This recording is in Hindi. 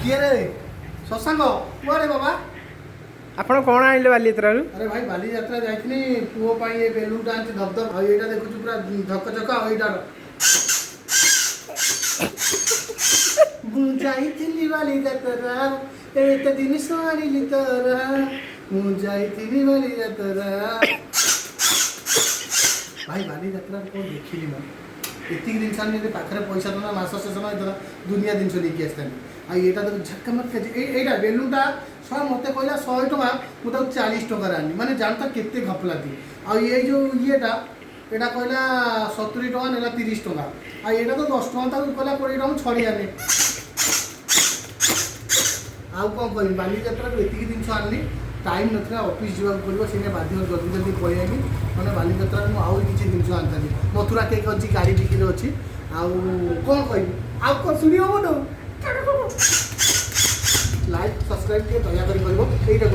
किए रे शशांक कुआड़े बाबा ଆପଣ କ'ଣ ଆଣିଲେ ବାଲିଯାତ୍ରାରୁ? अरे भाई बालीयात्रा जाइथिनी पुओ पाई ए बेलूनटा आंची धबधब आ एटा देखुछु पूरा धक्का आ एटा मु जाइथिनी बालीयात्रा एते दिन सोआनिली तोरा मु जाइथिनी बालीयात्रा भाई बालीयात्रा को देखिली ना एतिक दिन सामने दे पाखरे पैसा तो ना मास शेष न होइतला दुनिया दिन लेके आस्तानी आ एटा तो झक्का मत एटा बेलूनटा सब मत कहला 100 टका मुझे 40 टका आनी माने जानता केते घपला थी आ ये जो येटा एटा कहला 70 टका नेला 30 टका आ एटा तो 10 टका ताको कहला 20 टका छड़ी आने आउ कौन कह बालीयात्रा एतिक जिन आनी टाइम ना ऑफिस जावाक पड़ो से बाध्य जल्दी जल्दी पलि मैंने बालीयात्रा मुझे किसी जिन आनी मथुरा केक अच्छी गाड़ी बिक्री अच्छी आउ कौन कह आउ कौन शुणी हम लाइक सब्सक्राइब दयाकोरी कर